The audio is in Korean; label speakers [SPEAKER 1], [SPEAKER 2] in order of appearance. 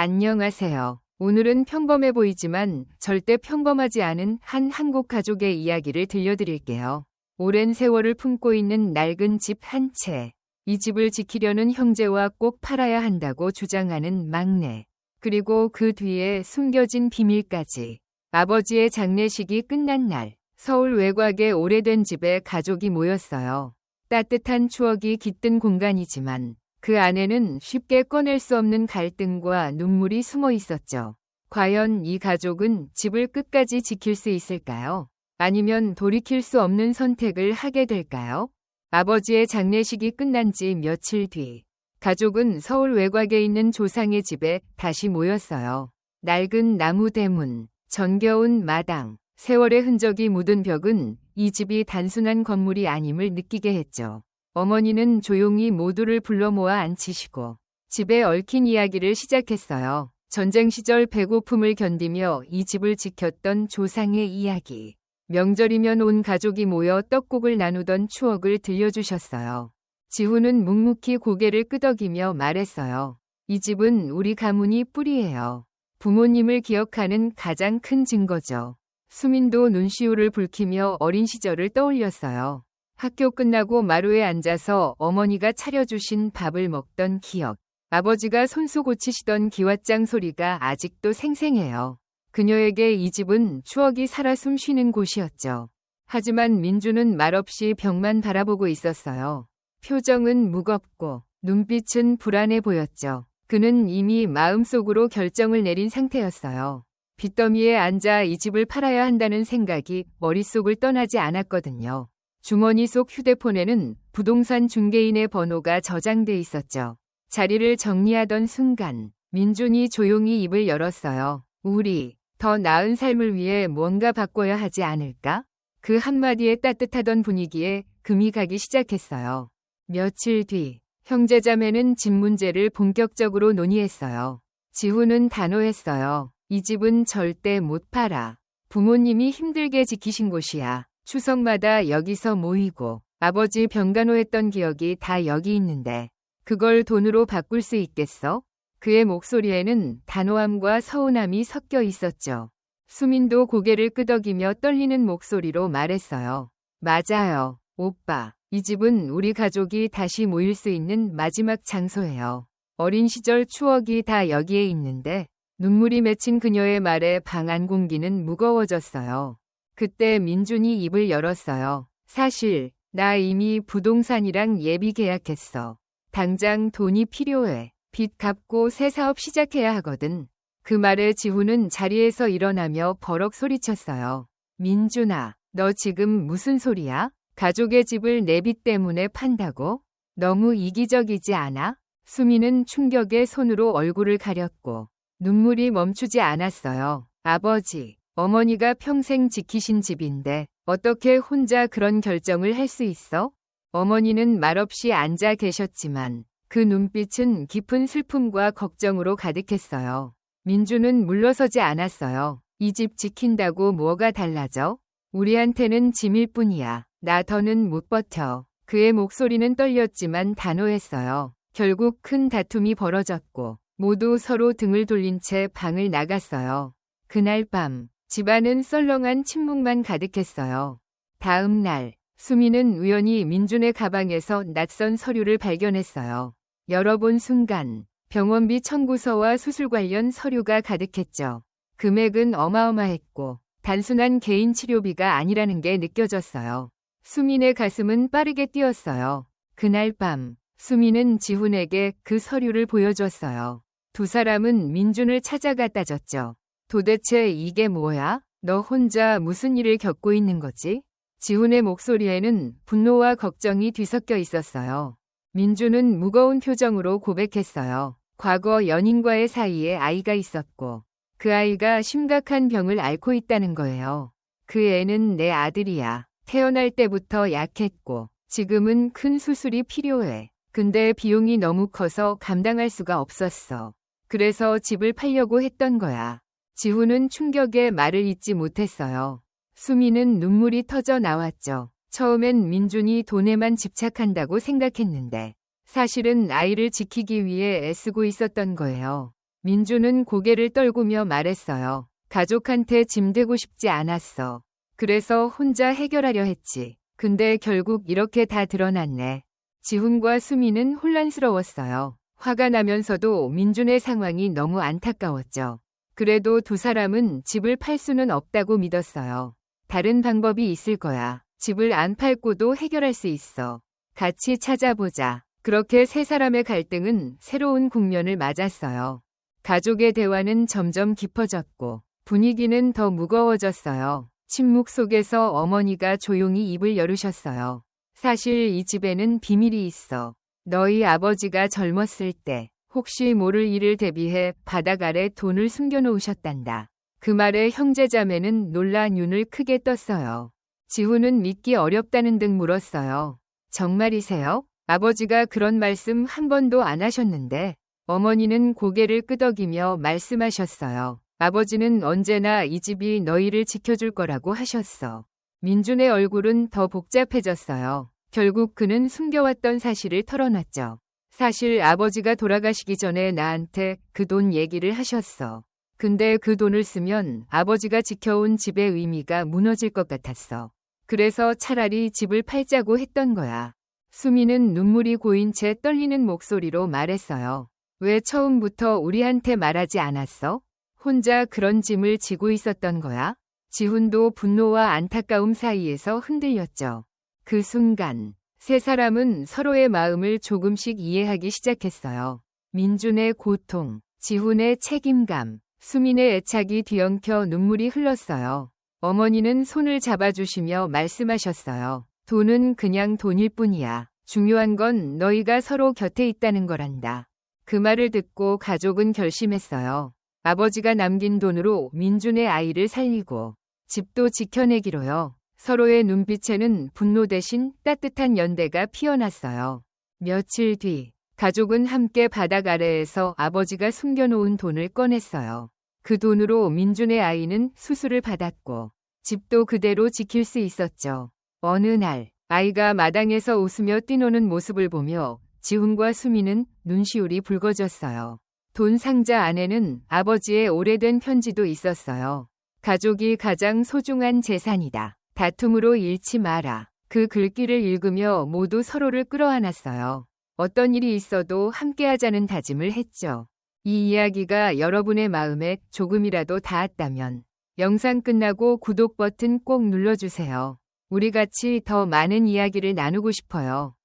[SPEAKER 1] 안녕하세요. 오늘은 평범해 보이지만 절대 평범하지 않은 한 한국 가족의 이야기를 들려드릴게요. 오랜 세월을 품고 있는 낡은 집 한 채. 이 집을 지키려는 형제와 꼭 팔아야 한다고 주장하는 막내. 그리고 그 뒤에 숨겨진 비밀까지. 아버지의 장례식이 끝난 날, 서울 외곽의 오래된 집에 가족이 모였어요. 따뜻한 추억이 깃든 공간이지만 그 안에는 쉽게 꺼낼 수 없는 갈등과 눈물이 숨어 있었죠. 과연 이 가족은 집을 끝까지 지킬 수 있을까요? 아니면 돌이킬 수 없는 선택을 하게 될까요? 아버지의 장례식이 끝난 지 며칠 뒤, 가족은 서울 외곽에 있는 조상의 집에 다시 모였어요. 낡은 나무 대문, 정겨운 마당, 세월의 흔적이 묻은 벽은 이 집이 단순한 건물이 아님을 느끼게 했죠. 어머니는 조용히 모두를 불러 모아 앉히시고 집에 얽힌 이야기를 시작했어요. 전쟁 시절 배고픔을 견디며 이 집을 지켰던 조상의 이야기. 명절이면 온 가족이 모여 떡국을 나누던 추억을 들려주셨어요. 지훈은 묵묵히 고개를 끄덕이며 말했어요. 이 집은 우리 가문이 뿌리예요. 부모님을 기억하는 가장 큰 증거죠. 수민도 눈시울을 붉히며 어린 시절을 떠올렸어요. 학교 끝나고 마루에 앉아서 어머니가 차려주신 밥을 먹던 기억. 아버지가 손수 고치시던 기왓장 소리가 아직도 생생해요. 그녀에게 이 집은 추억이 살아 숨쉬는 곳이었죠. 하지만 민주는 말없이 벽만 바라보고 있었어요. 표정은 무겁고 눈빛은 불안해 보였죠. 그는 이미 마음속으로 결정을 내린 상태였어요. 빚더미에 앉아 이 집을 팔아야 한다는 생각이 머릿속을 떠나지 않았거든요. 주머니 속 휴대폰에는 부동산 중개인의 번호가 저장돼 있었죠. 자리를 정리하던 순간 민준이 조용히 입을 열었어요. 우리 더 나은 삶을 위해 뭔가 바꿔야 하지 않을까? 그 한마디에 따뜻하던 분위기에 금이 가기 시작했어요. 며칠 뒤 형제자매는 집 문제를 본격적으로 논의했어요. 지훈은 단호했어요. 이 집은 절대 못 팔아. 부모님이 힘들게 지키신 곳이야. 추석마다 여기서 모이고 아버지 병간호했던 기억이 다 여기 있는데 그걸 돈으로 바꿀 수 있겠어? 그의 목소리에는 단호함과 서운함이 섞여 있었죠. 수민도 고개를 끄덕이며 떨리는 목소리로 말했어요. 맞아요, 오빠. 이 집은 우리 가족이 다시 모일 수 있는 마지막 장소예요. 어린 시절 추억이 다 여기에 있는데 눈물이 맺힌 그녀의 말에 방 안 공기는 무거워졌어요. 그때 민준이 입을 열었어요. 사실 나 이미 부동산이랑 예비 계약했어. 당장 돈이 필요해. 빚 갚고 새 사업 시작해야 하거든. 그 말에 지훈은 자리에서 일어나며 버럭 소리쳤어요. 민준아, 너 지금 무슨 소리야? 가족의 집을 내 빚 때문에 판다고? 너무 이기적이지 않아? 수미는 충격에 손으로 얼굴을 가렸고 눈물이 멈추지 않았어요. 아버지, 어머니가 평생 지키신 집인데 어떻게 혼자 그런 결정을 할 수 있어? 어머니는 말없이 앉아 계셨지만 그 눈빛은 깊은 슬픔과 걱정으로 가득했어요. 민주는 물러서지 않았어요. 이 집 지킨다고 뭐가 달라져? 우리한테는 짐일 뿐이야. 나 더는 못 버텨. 그의 목소리는 떨렸지만 단호했어요. 결국 큰 다툼이 벌어졌고 모두 서로 등을 돌린 채 방을 나갔어요. 그날 밤 집안은 썰렁한 침묵만 가득했어요. 다음 날 수미는 우연히 민준의 가방에서 낯선 서류를 발견했어요. 열어본 순간 병원비 청구서와 수술 관련 서류가 가득했죠. 금액은 어마어마했고 단순한 개인 치료비가 아니라는 게 느껴졌어요. 수민의 가슴은 빠르게 뛰었어요. 그날 밤 수민은 지훈에게 그 서류를 보여줬어요. 두 사람은 민준을 찾아가 따졌죠. 도대체 이게 뭐야? 너 혼자 무슨 일을 겪고 있는 거지? 지훈의 목소리에는 분노와 걱정이 뒤섞여 있었어요. 민준은 무거운 표정으로 고백했어요. 과거 연인과의 사이에 아이가 있었고 그 아이가 심각한 병을 앓고 있다는 거예요. 그 애는 내 아들이야. 태어날 때부터 약했고 지금은 큰 수술이 필요해. 근데 비용이 너무 커서 감당할 수가 없었어. 그래서 집을 팔려고 했던 거야. 지훈은 충격에 말을 잇지 못했어요. 수미는 눈물이 터져 나왔죠. 처음엔 민준이 돈에만 집착한다고 생각했는데 사실은 아이를 지키기 위해 애쓰고 있었던 거예요. 민주는 고개를 떨구며 말했어요. 가족한테 짐되고 싶지 않았어. 그래서 혼자 해결하려 했지. 근데 결국 이렇게 다 드러났네. 지훈과 수미는 혼란스러웠어요. 화가 나면서도 민준의 상황이 너무 안타까웠죠. 그래도 두 사람은 집을 팔 수는 없다고 믿었어요. 다른 방법이 있을 거야. 집을 안 팔고도 해결할 수 있어. 같이 찾아보자. 그렇게 세 사람의 갈등은 새로운 국면을 맞았어요. 가족의 대화는 점점 깊어졌고 분위기는 더 무거워졌어요. 침묵 속에서 어머니가 조용히 입을 열으셨어요. 사실 이 집에는 비밀이 있어. 너희 아버지가 젊었을 때 혹시 모를 일을 대비해 바닥 아래 돈을 숨겨놓으셨단다. 그 말에 형제자매는 놀라 눈을 크게 떴어요. 지훈은 믿기 어렵다는 듯 물었어요. 정말이세요? 아버지가 그런 말씀 한 번도 안 하셨는데. 어머니는 고개를 끄덕이며 말씀하셨어요. 아버지는 언제나 이 집이 너희를 지켜줄 거라고 하셨어. 민준의 얼굴은 더 복잡해졌어요. 결국 그는 숨겨왔던 사실을 털어놨죠. 사실 아버지가 돌아가시기 전에 나한테 그 돈 얘기를 하셨어. 근데 그 돈을 쓰면 아버지가 지켜온 집의 의미가 무너질 것 같았어. 그래서 차라리 집을 팔자고 했던 거야. 수미는 눈물이 고인 채 떨리는 목소리로 말했어요. 왜 처음부터 우리한테 말하지 않았어? 혼자 그런 짐을 지고 있었던 거야? 지훈도 분노와 안타까움 사이에서 흔들렸죠. 그 순간 세 사람은 서로의 마음을 조금씩 이해하기 시작했어요. 민준의 고통, 지훈의 책임감, 수민의 애착이 뒤엉켜 눈물이 흘렀어요. 어머니는 손을 잡아주시며 말씀하셨어요. 돈은 그냥 돈일 뿐이야. 중요한 건 너희가 서로 곁에 있다는 거란다. 그 말을 듣고 가족은 결심했어요. 아버지가 남긴 돈으로 민준의 아이를 살리고 집도 지켜내기로요. 서로의 눈빛에는 분노 대신 따뜻한 연대가 피어났어요. 며칠 뒤 가족은 함께 바닥 아래에서 아버지가 숨겨놓은 돈을 꺼냈어요. 그 돈으로 민준의 아이는 수술을 받았고 집도 그대로 지킬 수 있었죠. 어느 날 아이가 마당에서 웃으며 뛰노는 모습을 보며 지훈과 수미는 눈시울이 붉어졌어요. 돈 상자 안에는 아버지의 오래된 편지도 있었어요. 가족이 가장 소중한 재산이다. 다툼으로 잃지 마라. 그 글귀를 읽으며 모두 서로를 끌어안았어요. 어떤 일이 있어도 함께하자는 다짐을 했죠. 이 이야기가 여러분의 마음에 조금이라도 닿았다면 영상 끝나고 구독 버튼 꼭 눌러주세요. 우리 같이 더 많은 이야기를 나누고 싶어요.